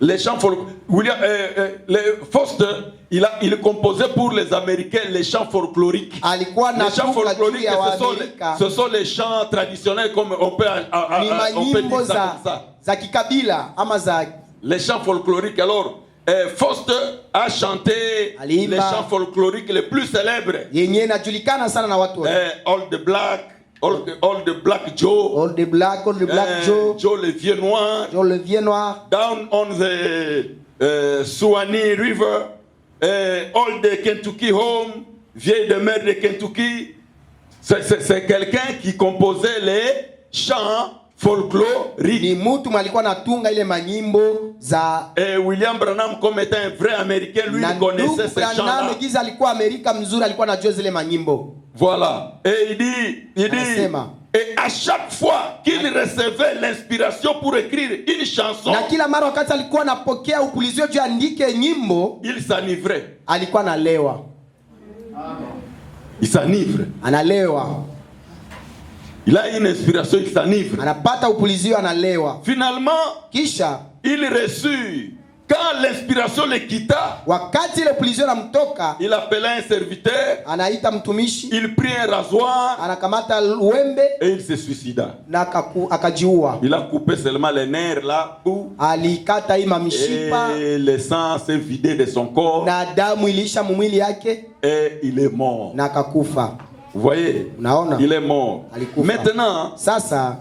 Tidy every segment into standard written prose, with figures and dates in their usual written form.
Les chants William Foster, il composait pour les Américains les chants folkloriques. Les chants folkloriques, ce sont les chants traditionnels comme on peut dire ça comme ça. Les chants folkloriques. Alors, Foster a chanté les chants folkloriques les plus célèbres. All the Black Joe. All the Black Joe. Joe le vieux noir. Joe le vieux noir. Down on the Suwannee River. All the Kentucky Home. Vieille de mer de Kentucky. C'est quelqu'un qui composait les chants folkloriques. Ni mtu malikuwa natunga ile manyimbo za William Branham comme étant un vrai américain, lui il connaissait ces chants-là. Giza alikuwa Amerika mzuri, alikuwa anajua zile manyimbo. Voilà. Et il dit, et à chaque fois qu'il recevait l'inspiration pour écrire une chanson, na kila mara wakati alikuwa anapokea upulizio juu andike nyimbo, il s'enivrait. Alikuwa analewa. Il s'enivre. Analewa. Il a une inspiration, il s'enivre. Anapata upulizio, analewa. Finalement, kisha il reçut. Quand l'inspiration le quitta, wakati ile pulizio namtoka, il appela un serviteur, anaita mtumishi, il prit un rasoir, anakamata wembe, et il se suicida. Na akajiua. Il a coupé seulement les nerfs là, alikata ima mishipa, et le sang s'est vidé de son corps, na damu ilisha mwili yake, et il est mort. Na akakufa. Vous voyez? Unaona? Il est mort. Alikufa. Maintenant, sasa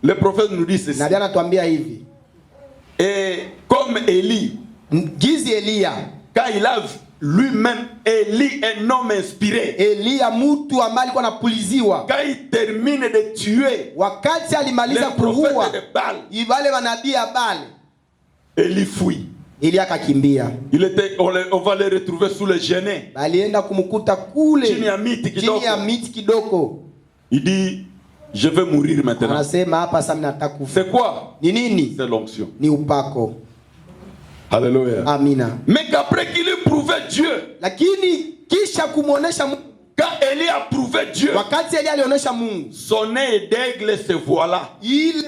le prophète nous dit ceci. Nabii anatuambia hivi. Et comme Élie, gizi Elia, quand il a lui-même, Élie, un homme inspiré, Elia mtu ambaye alikuwa anapuliziwa, quand il termine de tuer wakati alimaliza kuua wale manabii ya Baal, Élie fuit. Elia akakimbia. On va le retrouver sous le genêt. Alienda kumkuta kule chini ya miti kidogo. Il dit, je vais mourir maintenant. Anasema hapa sasa nataka kufa. C'est quoi? Ni nini? C'est l'onction. Ni upako. Alléluia. Amina. Mais qu'après qu'il ait prouvé Dieu, lakini kisha kumuonesha Mungu, quand Élie a prouvé Dieu, wakati Elia alionyesha Mungu, son nez d'aigle se voila. Ile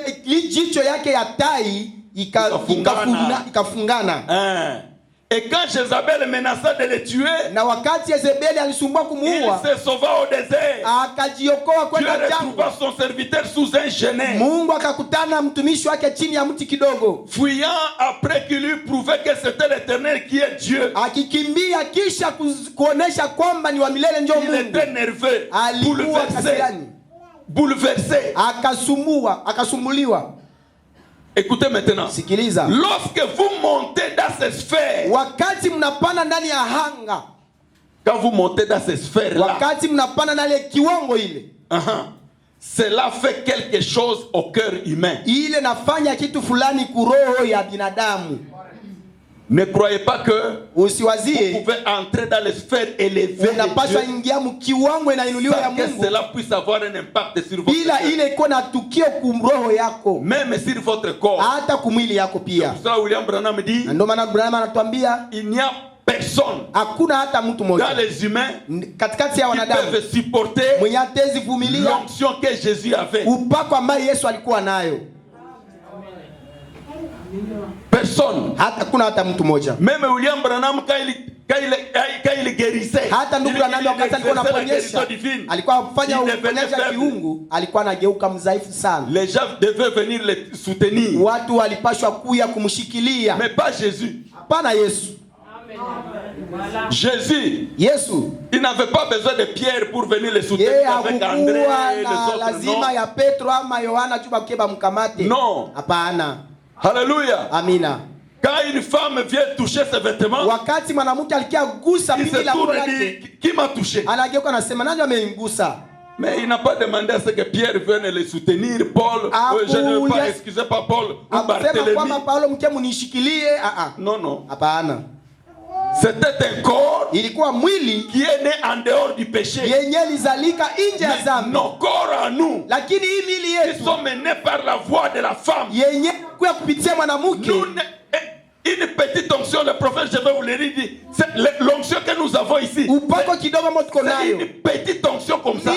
jicho yake ya tai ikafungana. Et quand Jézabel menaçait de le tuer, na wakati Yezebeli alisumbua kumuua, il se sauva au désert. Akajiokoa kwenda jangwa. Dieu retrouva son serviteur sous un genêt. Mungu akakutana mtumishi wake chini ya mti kidogo. Fuyant après qu'il lui prouvait que c'était l'Éternel qui est Dieu. Akikimbia kisha kuonesha kwamba ni wa milele ndio Mungu. Il était nerveux, bouleversé. Akasumbuliwa. Écoutez maintenant. Sikiliza. Lorsque vous montez dans ces sphères, wakati mnapanda ndani ya hanga, quand vous montez dans ces sphères là, wakati mnapanda ndani ya kiwango ile, cela fait quelque chose au cœur humain. Ile nafanya kitu fulani kuroho ya binadamu. Ne croyez pas que vous pouvez entrer dans les sphères élevées unapaswa ingia mkiwango inainuliwa ya Mungu, que cela puisse avoir un impact sur votre bila ile iko na tukio kumroho yako, même sur votre corps, hata kumwili yako pia. Ça William Branham dit, ndio maana Branham anatuambia il n'y a personne, hakuna hata mtu mmoja dans les humains katikati ya wanadamu peuvent supporter mwenye atezi vumilia l'onction que Jésus avait, upako ambao Yesu alikuwa nayo. Personne. Hata kuna hata mtu mmoja. Même William Branham quand il guérissait, hata ndugu Branham wakati alikuwa anaponyesha, alikuwa afanya uponyaji wa kiungu, alikuwa anageuka mdhaifu sana. Les gens devaient venir le soutenir. Watu walipashwa kuja kumshikilia. Mais pas Jésus. Hapana Yesu. Voilà. Jésus, il n'avait pas besoin de Pierre pour venir le soutenir avec André et les autres. Lazima ya Petro ama Yohana tu bakeba mkamate. Non. Hapana. Alléluia. Amina. Quand une femme vient toucher ses vêtements, wakati mwanamke alikia gusa bibi la nguo yake, qui m'a touché? Anageuka anasema nani amenigusa? Mais il n'a pas demandé à ce que Pierre vienne le soutenir, Paul. Je ne veux pas, excusez-pas Paul, ou Barthélemy. Non, non. Hapana. C'était un corps ilikuwa mwili qui est né en dehors du péché. Yenye lizalika nje ya dhambi. Nos corps à nous, lakini hii miili yetu, ils sont menés par la voix de la femme. Yenye kwa kupitia mwanamke. Une petite onction, le prophète, je vais vous le dire, c'est l'onction que nous avons ici. C'est une petite onction comme ça.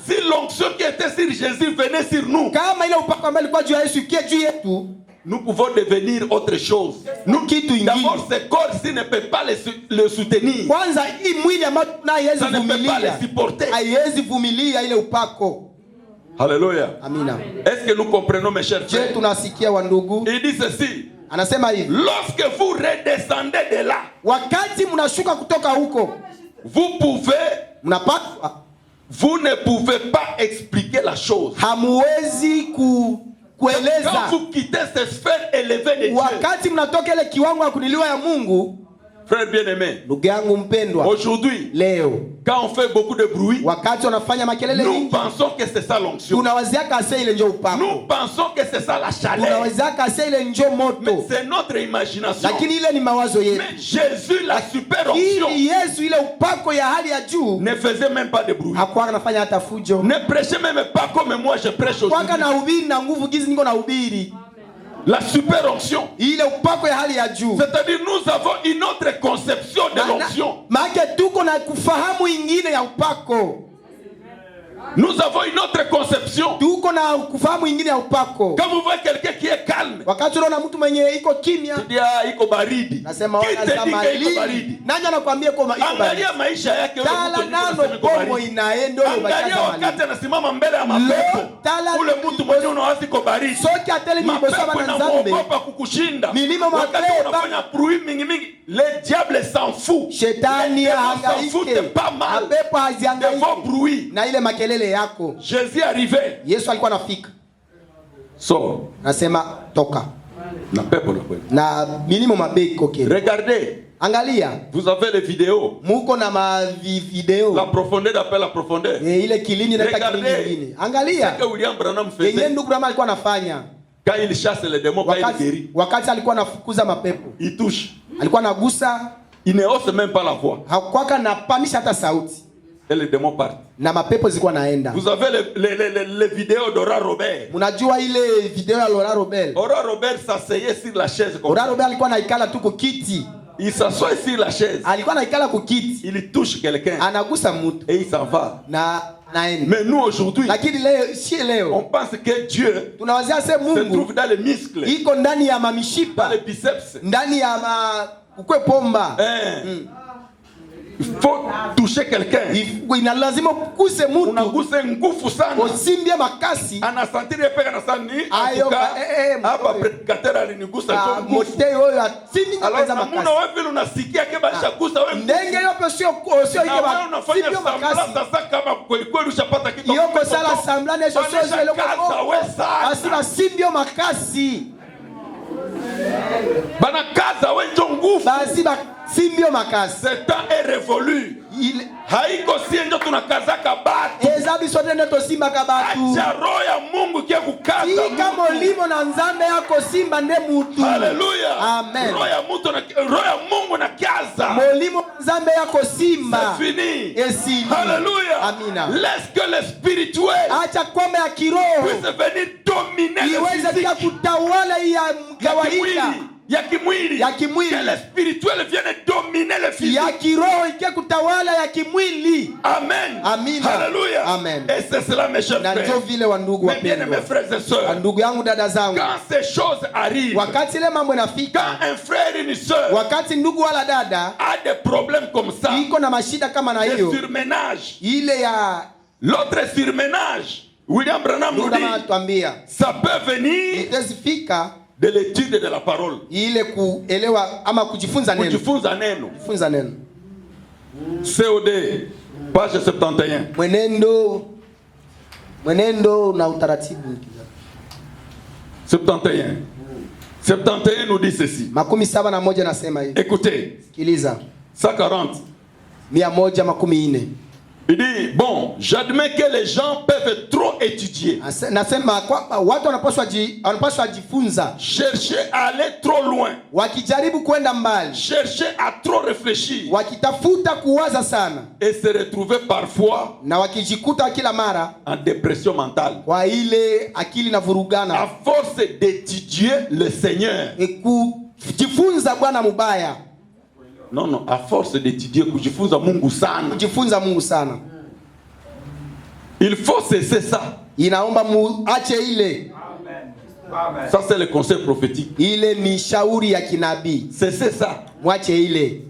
Si l'onction qui était sur Jésus venait sur nous, nous pouvons devenir autre chose. D'abord, ce corps-ci ne peut pas le soutenir. Ça ne peut pas le supporter. Alléluia. Amina. Est-ce que nous comprenons, mes chers frères? Il dit ceci. Lorsque vous redescendez de là, vous ne pouvez pas expliquer la chose. Quand vous quittez cette sphère élevée de Dieu, frère bien-aimé, aujourd'hui, quand on fait beaucoup de bruit, nous pensons que c'est ça l'onction. Nous pensons que c'est ça la chaleur. Mais c'est notre imagination. Mais Jésus, la super onction, ne faisait même pas de bruit. Ne prêchait même pas comme moi je prêche aujourd'hui. La super onction. C'est-à-dire nous avons une autre conception de l'onction. Nous avons une autre conception. Quand vous voyez quelqu'un qui est calme, tu dis ah, iko baridi. Qui te dit que iko baridi? Angalia maisha yake angalia wakati anasimama mbele ya mapepo. Ule mtu mwenye unawazi iko baridi. Mapepo inamuogopa kukushinda. Wakati unafanya bruit mingi mingi, le diable s'en fout. Shetani hangaike. Pas mal. Mapepo hazihangaiki. De vos bruits. Na ile makelele yako. Jésus arrivait. Yesu alikuwa anafika. So, nasema toka. Na pepo na kweli. Na milimo mabeko ke. Regardez. Angalia. Vous avez les vidéos. Muko na vidéo. La profondeur d'appel la profondeur. Ile kilini na kilini. Angalia. C'est que William Branham faisait. Yeye ndugu Branham alikuwa anafanya. Quand il chasse les démons, quand il guérit. Wakati alikuwa anafukuza mapepo. Il touche. Alikuwa anagusa. Il ne hausse même pas la voix. Hakuwa anapandisha hata sauti. Et les démons partent. Na mapepo zilikuwa naenda. Vous avez les vidéos d'Ora Robert. Mnajua ile video ya Laura Robert. Ora Robert s'asseyait sur la chaise comme Laura Robert alikuwa anaikala tu kwa kiti. Il s'assoit sur la chaise. Alikuwa anaikala kwa kiti. Il touche quelqu'un. Anagusa mtu. Et il s'en va. Naenda. Mais nous aujourd'hui, lakini leo on pense que Dieu tunawazia se Mungu se trouve dans les muscles. Iko ndani ya mamishipa. Dans les biceps. Ndani ya ukwe pomba. Il faut toucher quelqu'un. Inalazima kukuse mtu. Unaguse nguvu sana. Usimbie makasi. Anasantiri peka na sani. Ayo hapa predikateur alinigusa kwa nguvu. Motei huyo atimi ngeza makasi. Mbona wewe vile unasikia keba shagusa wewe? Ndenge yopo sio ikeba. Unafanya makasi sasa kama kweli kweli ushapata kitu. Yoko sala samblane sio ile loko. Asima simbio makasi. Bana kaza wenjo nguvu. Basi simbio makasi. Ce temps est révolu. Haiko sienjo tunakazaka batu. Ezabi sote ndo simba kabatu. Acha roho ya Mungu kia kukaza. Ika molimo na nzambe yako simba nde mutu. Hallelujah. Amen. Roho ya Mungu na kaza. Molimo nzambe yako simba. C'est fini. Esili. Hallelujah. Amina. Laisse que le spirituel acha kwamba ya kiroho puisse venir dominer le physique. Iweze pia kutawala ya kawaida. Ya kimwili. Que le spirituel vienne dominer le physique. Ya kiroho ike kutawala ya kimwili. Amen. Amina. Hallelujah. Amen. Et c'est cela mes chers frères. Na ndio vile wa ndugu wapendwa. Mes frères et sœurs. Ndugu yangu dada zangu. Quand ces choses arrivent. Wakati ile mambo yanafika. Quand un frère et une sœur. Wakati ndugu wala dada a des problèmes comme ça. Iko na mashida kama na hiyo. Le surménage. Ile ya l'autre surménage. William Branham nous dit. Ça peut venir. Itazifika de l'étude de la parole. Ile kuelewa ama kujifunza neno. Kujifunza neno. Kujifunza neno. COD page 71. Mwenendo na utaratibu. 71. 71 nous dit ceci. 71 nasema hivi. Écoutez. Sikiliza. 140. 140. Il dit, bon, j'admets que les gens peuvent trop étudier. Nasema kwamba watu wanapaswa jifunza. Chercher à aller trop loin. Wakijaribu kwenda mbali. Chercher à trop réfléchir. Wakitafuta kuwaza sana. Et se retrouver parfois. Na wakijikuta kila mara en dépression mentale. Kwa ile akili na vurugana. À force d'étudier le Seigneur. Kujifunza Bwana mubaya. Non, à force d'étudier kujifunza Mungu sana. Kujifunza Mungu sana. Il faut cesser ça. Inaomba muache ile. Amen. Ça c'est le conseil prophétique. Ile ni shauri ya kinabii. C'est ça. Mwache ile.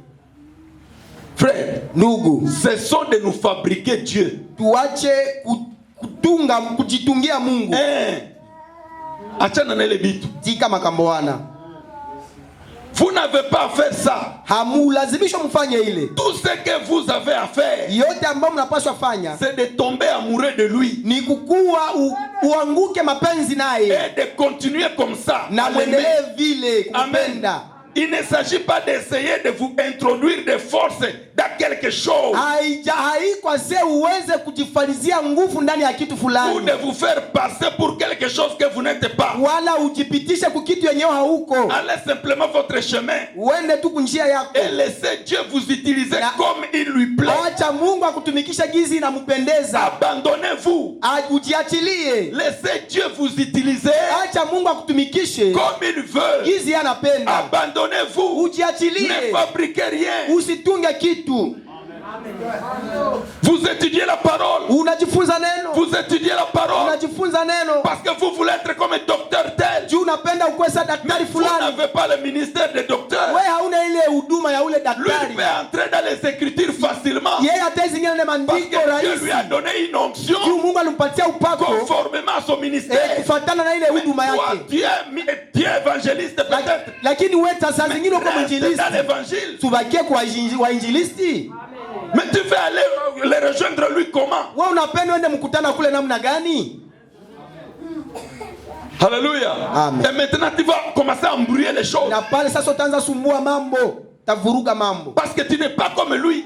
Frère, ndugu, cessons de nous fabriquer Dieu. Tuache kutunga kujitungia Mungu. Achana na ile bitu. Tika makamboana. Vous n'avez pas à faire ça. Hamulazimishwa mfanye ile. Tout ce que vous avez à faire, yote ambayo mnapaswa fanya, c'est de tomber amoureux de lui. Ni kukua uanguke mapenzi naye. Et de continuer comme ça. Na muendelee vile kupenda. Il ne s'agit pas d'essayer de vous introduire des forces dans quelque chose. Ou de vous faire passer pour quelque chose que vous n'êtes pas. Allez simplement votre chemin. Et laissez Dieu vous utiliser comme il lui plaît. Abandonnez-vous. Laissez Dieu vous utiliser comme il veut. Abandonnez-vous. Ne fabriquez rien. Vous étudiez la parole. Vous étudiez la parole. Parce que vous voulez être comme un docteur tel. Mais vous n'avez pas le ministère de docteur. Lui peut entrer dans les écritures facilement. Parce que Dieu lui a donné une onction conformément à son ministère. Mais toi, tu es évangéliste peut-être. Mais dans l'évangile. Mais tu veux aller les rejoindre lui comment? Alléluia. Amen. Et maintenant tu vas commencer à embrouiller les choses. Parce que tu n'es pas comme lui.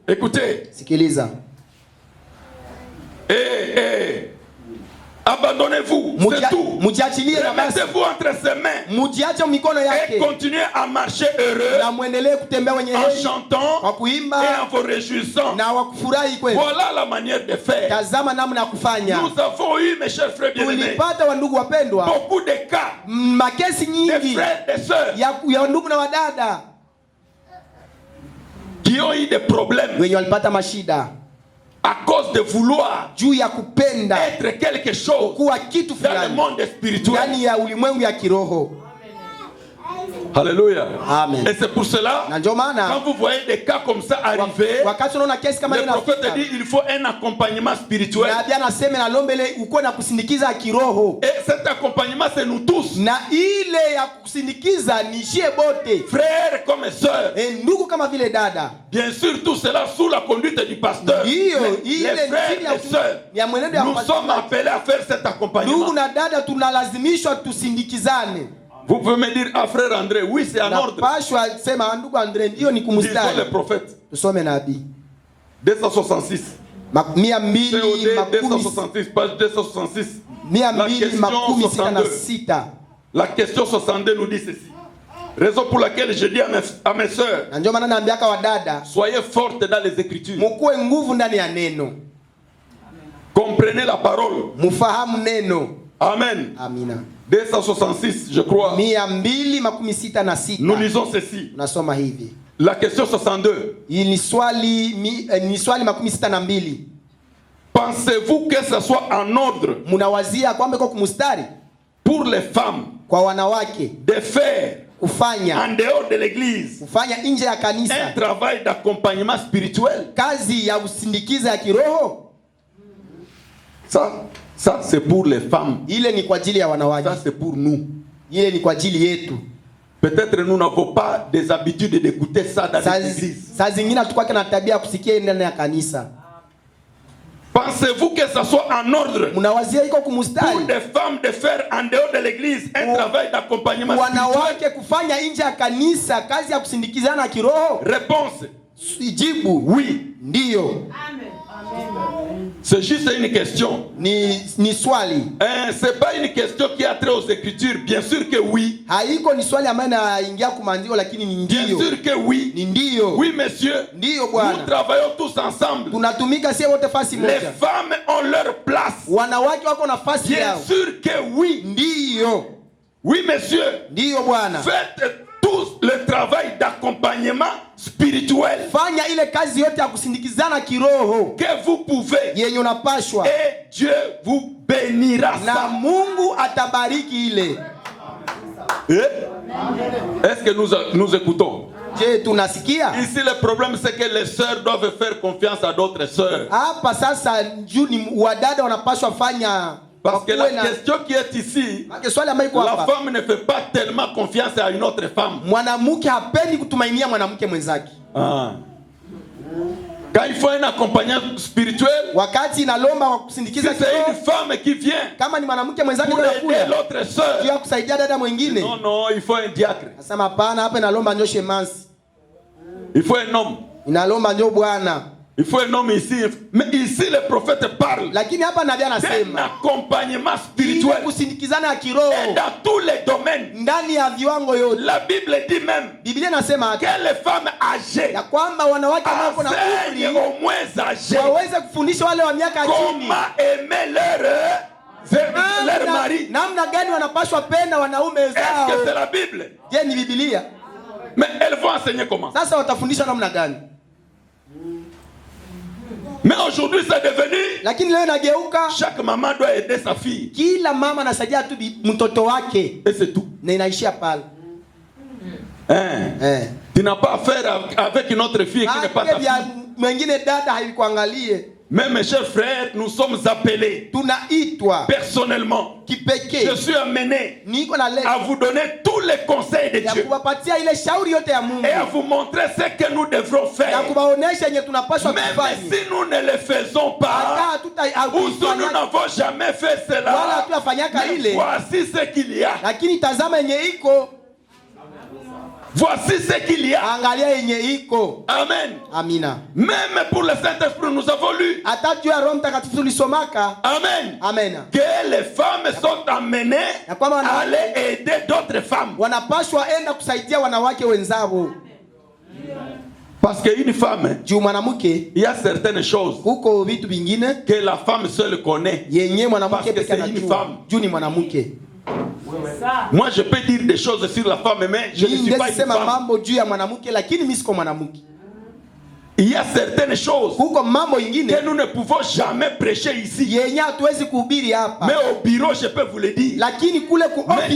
Écoutez. Abandonnez-vous, c'est tout. Remettez-vous entre ses mains et continuez à marcher heureux en chantant et en vous réjouissant. Voilà la manière de faire. Nous avons eu, mes chers frères bien-aimés, beaucoup de cas de frères et sœurs qui ont eu des problèmes à cause de vouloir être quelque chose dans le monde spirituel. Alléluia. Amen. Et c'est pour cela, quand vous voyez des cas comme ça arriver, le prophète dit il faut un accompagnement spirituel. Et cet accompagnement, c'est nous tous. Frères comme sœurs. Bien sûr, tout cela sous la conduite du pasteur. Les frères et sœurs, nous sommes appelés à faire cet accompagnement. Vous pouvez me dire, ah frère André, oui c'est en ordre. Disons le prophète. 266. COD 266, page 266. La question 62 nous dit ceci. Raison pour laquelle je dis à mes sœurs, soyez fortes dans les Écritures. Comprenez la parole. Amen. Amina. 266, je crois. Nous lisons ceci. La question 62. Pensez-vous que ce soit en ordre pour les femmes de faire en dehors de l'église un travail d'accompagnement spirituel? Ça c'est pour les femmes. Ça c'est pour nous. Peut-être nous n'avons pas des habitudes d'écouter ça dans l'église. Pensez-vous que ça soit en ordre pour des femmes de faire en dehors de l'église un travail d'accompagnement spirituel? Réponse. Oui. C'est juste une question. C'est pas une question qui a trait aux Écritures. Bien sûr que oui. Bien sûr que oui. Oui, monsieur. Nous travaillons tous ensemble. Les femmes ont leur place. Bien sûr que oui. Oui, monsieur. Faites tous le travail d'accompagnement spirituel. Fanya ile kazi yote ya kusindikizana kiroho que vous pouvez. Yenye unapashwa. Et Dieu vous bénira. Na Mungu atabariki ile. Est-ce que nous écoutons? Je, tunasikia? Ici le problème c'est que les sœurs doivent faire confiance à d'autres sœurs. Hapa sasa juni wadada wanapaswa fanya. Parce que la question qui est ici, la femme ne fait pas tellement confiance à une autre femme. Mwanamke hapendi kutumainia mwanamke mwenzake. Quand il faut un accompagnant spirituel, wakati inalomba kusindikiza si c'est une femme qui vient, kama ni mwanamke mwenzake pour aider l'autre sœur, tu kusaidia dada mwingine. Non, il faut un diacre. Nasema hapana, hapa inalomba ndio shemasi. Il faut un homme. Inalomba ndio bwana. Il faut un homme ici. Mais ici le prophète parle. Lakini hapa nabii anasema un accompagnement spirituel. Kusindikizana ya kiroho. Et dans tous les domaines. Ndani ya viwango yote. La Bible dit même. Biblia inasema que les femmes âgées. Ya kwamba wanawake ambao na umri au moins âgés. Waweze kufundisha wale wa miaka chini. Comment aimer leur mari. Namna gani wanapaswa penda wanaume zao. Est-ce que c'est la Bible? Je, ni Biblia. Mais elles vont enseigner comment? Sasa watafundisha namna gani? Mais aujourd'hui c'est devenu. Lakini leo nageuka. Chaque maman doit aider sa fille. Kila mama anasaidia tu mtoto wake. Et c'est tout. Na inaishia pale. Tu n'as pas affaire avec une autre fille qui n'est pas ta fille. Mwingine dada haikuangalie. Mais mes chers frères, nous sommes appelés personnellement. Je suis amené à vous donner tous les conseils de Dieu et à vous montrer ce que nous devrons faire. Même si nous ne le faisons pas ou si nous n'avons jamais fait cela, mais voici ce qu'il y a. Voici ce qu'il y a. Amen. Amina. Même pour le Saint-Esprit, nous avons lu. Amen. Amen. Que les femmes sont amenées à aller aider d'autres femmes. Parce qu'une femme, il y a certaines choses que la femme seule connaît. Parce que c'est une femme. Moi je peux dire des choses sur la femme, mais je ne suis pas une femme. Il y a certaines choses que nous ne pouvons jamais prêcher ici. Mais au bureau je peux vous le dire. Mais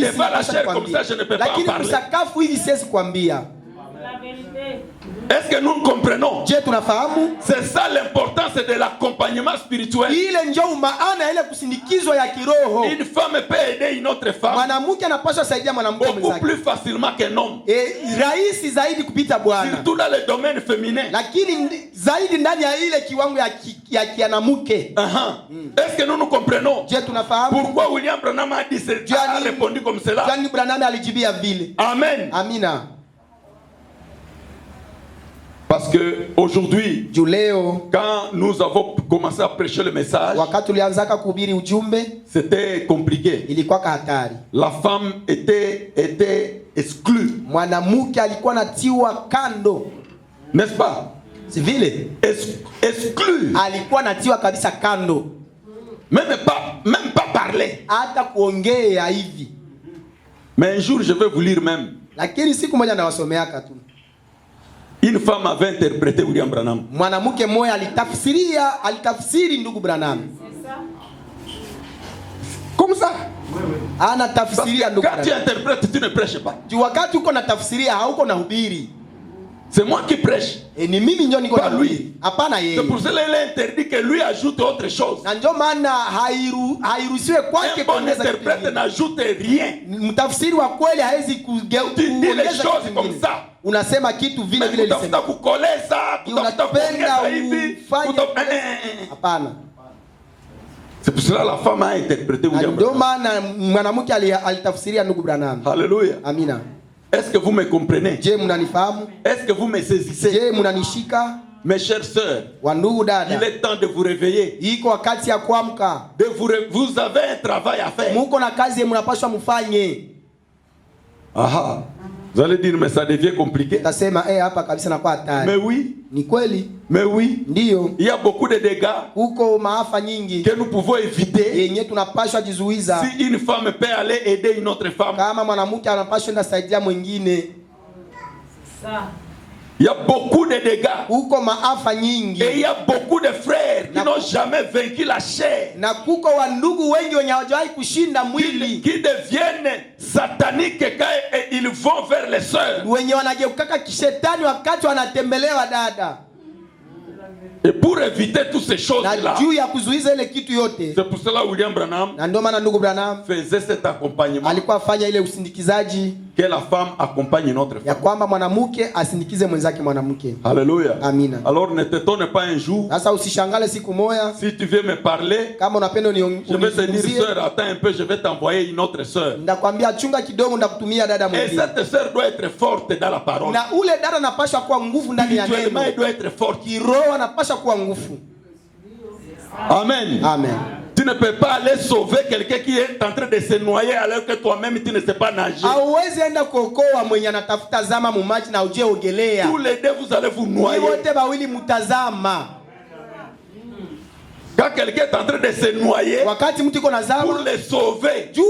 devant la chair comme ça je ne peux pas en parler. Est-ce que nous comprenons? C'est ça l'importance de l'accompagnement spirituel. Une femme peut aider une autre femme beaucoup plus facilement qu'un homme. Surtout dans le domaine féminin. Est-ce que nous comprenons? Pourquoi William Branham a répondu comme cela? Amen. Amina. Parce que aujourd'hui, quand nous avons commencé à prêcher le message, c'était compliqué. La femme était exclue. N'est-ce pas? Exclue. Même pas parler. Mais un jour je vais vous lire même. Une femme avait interprété William Branham. Mwanamke mmoja alitafsiri ndugu Branham. Comme ça. Ana tafsiria ndugu Branham. Quand tu interprètes, tu ne prêches pas. Tu wakati uko na tafsiria hauko na hubiri. C'est moi qui prêche. Ni mimi ndio niko na lui. Hapana yeye. C'est pour cela qu'il a interdit que lui ajoute autre chose. Na ndio maana hairuhusiwe kwake kuongeza kitu. Un bon interprète n'ajoute rien. Mtafsiri wa kweli hawezi kuongeza kitu comme ça. Unasema kitu vile vile lisema. Unataka kukoleza, unataka hivi. Hapana. C'est pour cela la femme a interprété William Branham. Ndio maana mwanamke alitafsiria ndugu Branham. Alléluia. Amina. Est-ce que vous me comprenez? Est-ce que vous me saisissez? Mes chères sœurs, il est temps de vous réveiller. Vous avez un travail à faire. Aha. Vous allez dire, mais ça devient compliqué. Mais oui. Mais oui. Il y a beaucoup de dégâts que nous pouvons éviter si une femme peut aller aider une autre femme. Il y a beaucoup de dégâts. Kuko maafa nyingi. Et il y a beaucoup de frères qui n'ont jamais vaincu la chair. Na kuko wa ndugu wengi wenye hawajawahi kushinda mwili. Qui deviennent sataniques quand ils vont vers les sœurs. Wenye wanageuka kishetani wakati wanatembelewa dada. Et pour éviter toutes ces choses-là, c'est pour cela William Branham faisait cet accompagnement. Que la femme accompagne notre femme. Alléluia. Amina. Alors ne t'étonne pas un jour. Si tu veux me parler, je vais te dire, sœur, attends un peu, je vais t'envoyer une autre sœur. Et cette sœur doit être forte dans la parole. Spirituellement, elle doit être forte. Amen. Amen. Tu ne peux pas aller sauver quelqu'un qui est en train de se noyer alors que toi-même tu ne sais pas nager. Tous les deux vous allez vous noyer. Quand quelqu'un est en train de se noyer, pour le sauver, il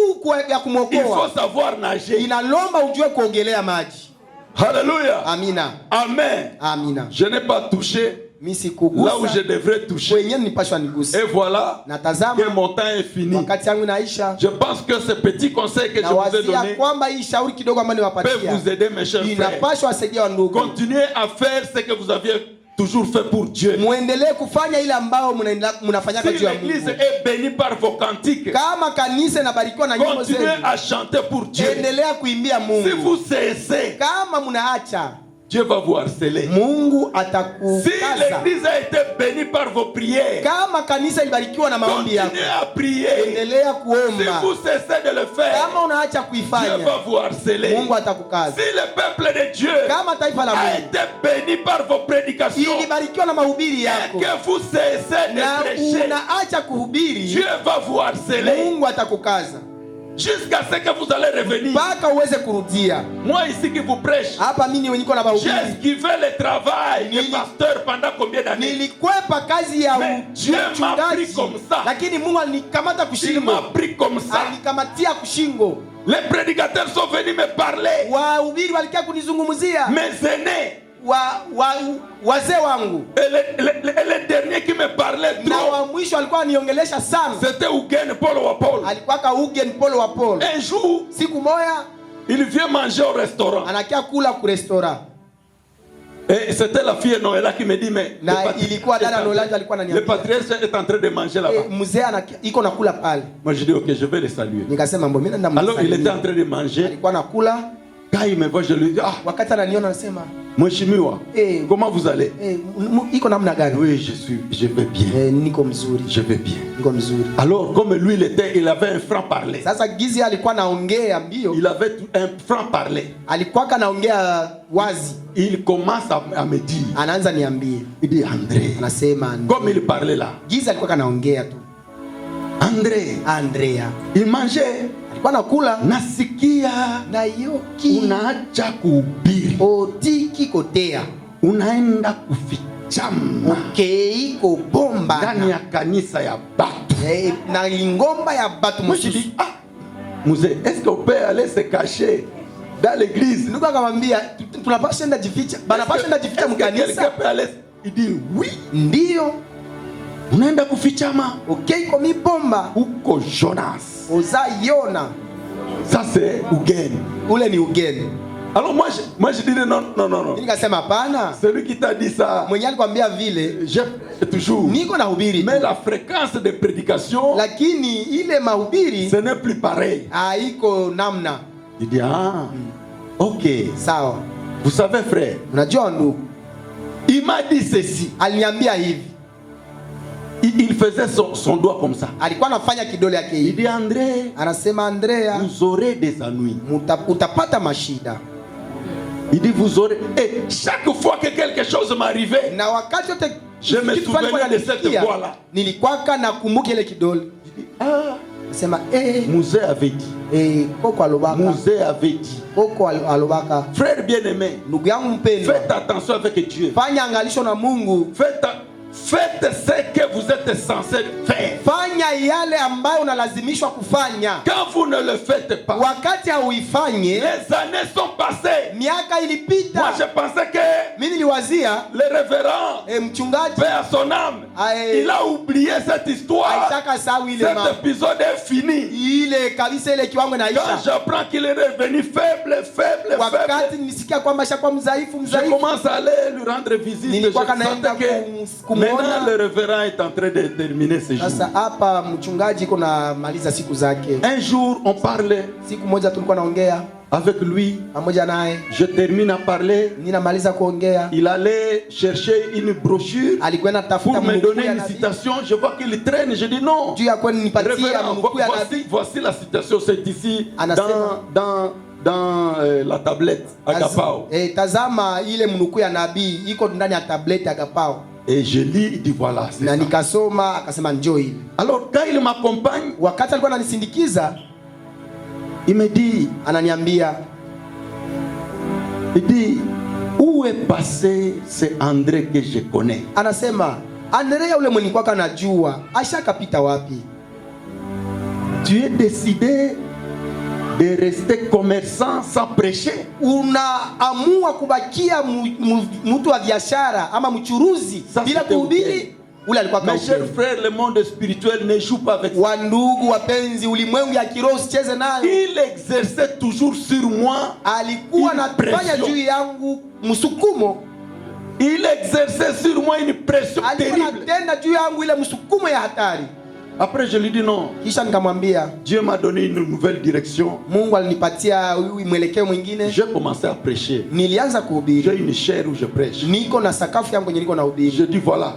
faut savoir nager. Alléluia. Amina. Amen. Amina. Je n'ai pas touché là où je devrais toucher. Et voilà que mon temps est fini. Je pense que ce petit conseil que je vous ai donné peut vous aider, mes chers frères. Continuez à faire ce que vous aviez toujours fait pour Dieu. Si l'église est bénie par vos cantiques, continuez à chanter pour Dieu. Si vous cessez, Dieu va vous harceler. Si l'église a été bénie par vos prières, continuez à prier. Si vous cessez de le faire, Dieu va vous harceler. Si le peuple de Dieu a été béni par vos prédications et que vous cessez de prêcher, Dieu va vous harceler. Jusqu'à ce que vous allez revenir. Moi ici qui vous prêche, j'ai esquivé le travail de pasteur pendant combien d'années? Mais Dieu m'a pris comme ça. Il m'a pris comme ça. Les prédicateurs sont venus me parler. Mes aînés. Et le dernier qui me parlait trop, c'était Eugen Paul Wapol. Un jour, il vient manger au restaurant. Et c'était la fille Noëlla qui me dit, mais le patriarche est en train de manger là-bas. Moi je dis, ok, je vais le saluer. Alors il était en train de manger. Quand il me voit, je lui dis, ah, Mheshimiwa, comment vous allez? Oui, je vais bien. Je vais bien. Alors, comme lui, il avait un franc-parler. Il avait un franc-parler. Il commence à me dire. Il dit, André. Comme il parlait là. André. Il mangeait. Nasikia unaacha kuhubiri, unaenda kufichama ndani ya kanisa ya batu. Moi je dis, ah, Mzee, est-ce qu'on peut aller se cacher dans l'église? Quelqu'un peut aller? Il dit oui. Ndio. Unaenda kufichama. Uko Jonas. Yona. Ça c'est Eugen. Ule ni Eugen. Alors moi je dis non. Celui qui t'a dit ça, j'ai toujours. Mais la fréquence de prédication, ce n'est plus pareil. Il dit ok. Vous savez frère, il m'a dit ceci. Il faisait son doigt comme ça. Il dit André, vous aurez des ennuis. Il dit vous aurez. Et chaque fois que quelque chose m'arrivait, je me souvenais de cette voix-là. Il dit Mzee avait dit. Mzee avait dit. Frère bien-aimé, faites attention avec Dieu. Faites ce que vous êtes censé faire. Fanya yale ambayo unalazimishwa kufanya. Quand vous ne le faites pas, wakati hauifanye, les années sont passées. Miaka ilipita. Moi je pensais que mimi niliwazia le révérend mchungaji paix à son âme, il a oublié cette histoire. Cet épisode est fini. Ile kabisa ile kiwango inaisha. Quand j'apprends qu'il est revenu faible. Wakati nisikia kwamba shakuwa mzaifu. Je commence à aller lui rendre visite. Je sens que maintenant le révérend est en train de terminer ses jours. Sasa hapa mchungaji kuna maliza siku zake. Un jour on parlait. Siku moja tulikuwa naongea avec lui. Pamoja naye. Je termine à parler. Ninamaliza kuongea. Il allait chercher une brochure pour me donner une citation. Je vois qu'il traîne. Je dis non. Voici la citation. C'est ici dans la tablette Agapao. Tazama ile mnukuu ya nabii iko ndani ya tablette Agapao. Et je lis, il dit voilà. Na nikasoma akasema njoo hivi. Alors quand il m'accompagne, wakati alikuwa ananisindikiza, il me dit, ananiambia, il dit, où est passé ce André que je connais? Anasema Andrea ule mwenye kwaka najua ashakapita wapi? Tu es décidé de rester commerçant sans prêcher. Unaamua kubakia mtu wa biashara ama mchuruzi bila kuhubiri. Ule alikuwa mes chers frères, le monde spirituel ne joue pas avec ça. Wandugu wapenzi, ulimwengu ya kiroho usicheze nayo. Il exerçait toujours sur moi. Alikuwa anafanya juu yangu msukumo. Il exerçait sur moi une pression terrible. Alikuwa anatenda juu yangu ile msukumo ya hatari. Après je lui dis non. Kisha nikamwambia, Dieu m'a donné une nouvelle direction. Mungu alinipatia mwelekeo mwingine. J'ai commencé à prêcher. Nilianza kuhubiri. J'ai une chaire où je prêche. Niko na sakafu yangu yenye niko na hubiri. Je dis voilà.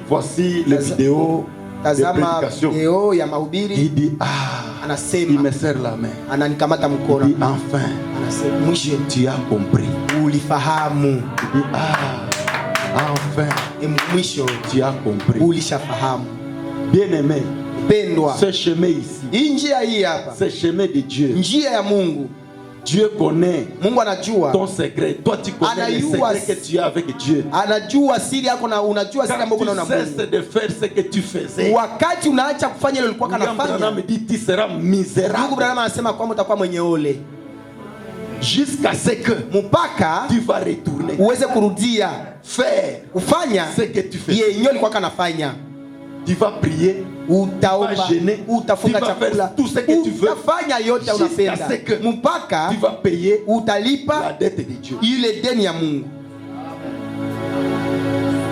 Voici les vidéos. Tazama video ya mahubiri. Il dit anasema, il me serre la main. Ananikamata mkono. Il dit enfin. Anasema mwisho tu as compris. Ulifahamu. Il dit enfin. Mwisho tu as compris. Ulishafahamu. Bien-aimé, pendwa, ce chemin ici, njia hii hapa, ce chemin de Dieu, njia ya Mungu. Dieu connaît Mungu anajua ton secret. Toi tu connais le secret que tu as avec Dieu. Anajua siri yako na unajua siri ambayo una na Mungu. Cesse de faire ce que tu faisais. Wakati unaacha kufanya ile ulikuwa kanafanya. Branham dit tu seras misérable. Mungu Branham anasema kwamba utakuwa mwenye ole. Jusqu'à ce que mpaka tu vas retourner. Uweze kurudia faire ufanya ce que tu fais. Yenyewe ulikuwa kanafanya. Tu vas prier, utaomba, tu vas jeûner, utafunga tu vas chakula, faire tout ce que tu veux. Utafanya yote unapenda. Mpaka tu vas payer utalipa la dette de Dieu. Ile deni ya Mungu.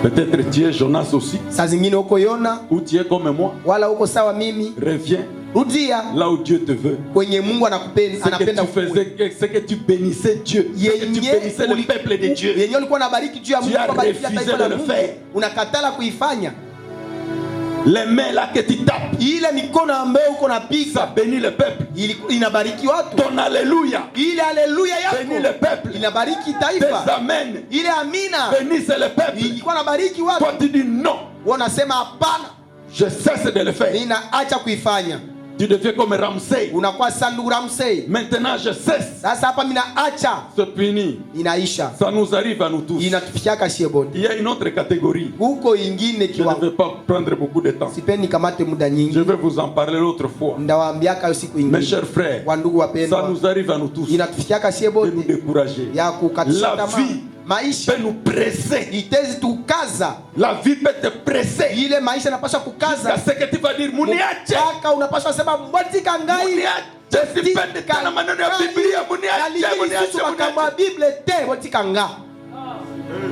Peut-être tu es Jonas aussi. Saa zingine uko Yona. Ou tu es comme moi. Wala uko sawa mimi. Reviens. Rudia là où Dieu te veut. Kwenye Mungu anakupenda, anapenda ukue. C'est que tu bénissais Dieu. C'est que tu bénissais le peuple de Dieu. Yenyewe ulikuwa unabariki juu ya Mungu, unabariki taifa la Mungu. Unakatala kuifanya. Les mains là que tu tapes, ile mikono ambayo uko napiga, ça bénit le peuple. Inabariki watu. Ton alléluia, ile alléluia yako bénit le peuple. Inabariki taifa. Tes amen, ile amina, bénissent le peuple. Ilikuwa inabariki watu. Toi tu dis non. Unasema hapana, je cesse de le faire. Ninaacha kuifanya. Tu deviens comme Ramsey. Unakuwa sanduku Ramsey. Maintenant je cesse. Sasa hapa ninaacha. C'est fini. Inaisha. Ça nous arrive à nous tous. Inatufikia shieboni. Il y a une autre catégorie. Huko ingine kiwango. Je ne vais pas prendre beaucoup de temps. Sipendi kamate muda nyingi. Je vais vous en parler l'autre fois. Ndawaambiaka siku ingine. Mes chers frères, wandugu wapendwa, ça nous arrive à nous tous. Inatufikia shieboni. De nous décourager. Ya kukatisha tamaa. La vie maisha peut nous presser. Itezi tukaza. La vie peut te presser. Ile maisha inapaswa kukaza. C'est ce que tu vas dire muniache. Kaka unapaswa sema mbwatika ngai. Muniache. Sipende kana maneno ya Biblia muniache. Makambo ya Biblia te mbwatika nga.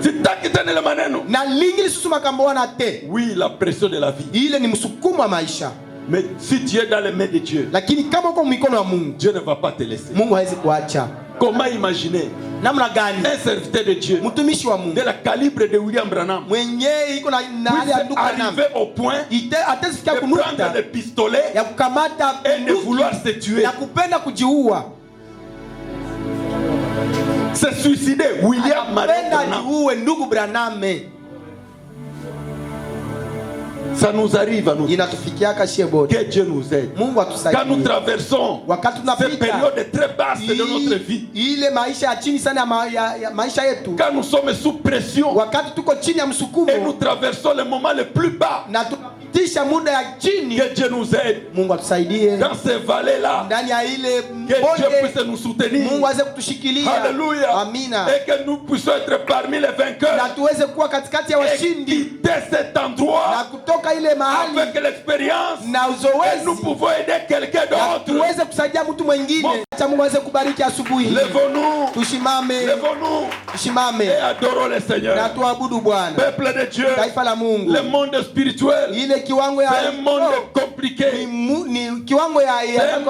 Sitaki tena ile maneno. Na lingi lisusu makambo wana te. Oui, la pression de la vie. Ile ni msukumo wa maisha. Mais si tu es dans les mains de Dieu, lakini kama uko mikono ya Mungu, Dieu ne va pas te laisser. Mungu hawezi kuacha. Comment imaginer namna gani un serviteur de Dieu mtumishi wa Mungu de la calibre de William Branham mwenyewe iko na hali ya ndugu Branham arriver au point atasikia de prendre le pistolet ya kukamata et de vouloir se tuer, ya kupenda kujiua, se suicider. William Branham uwe ndugu Branham. Ça nous arrive à nous. Que Dieu nous aide. Quand nous traversons cette période très basse de notre vie, quand nous sommes sous pression et nous traversons les moments les plus bas, que Dieu nous aide dans ces vallées-là, que Dieu puisse nous soutenir. Alléluia. Et que nous puissions être parmi les vainqueurs et quitter cet endroit avec l'expérience et nous pouvons aider quelqu'un d'autre. Levons-nous et adorons le Seigneur. Peuple de Dieu, le monde spirituel, c'est un monde compliqué.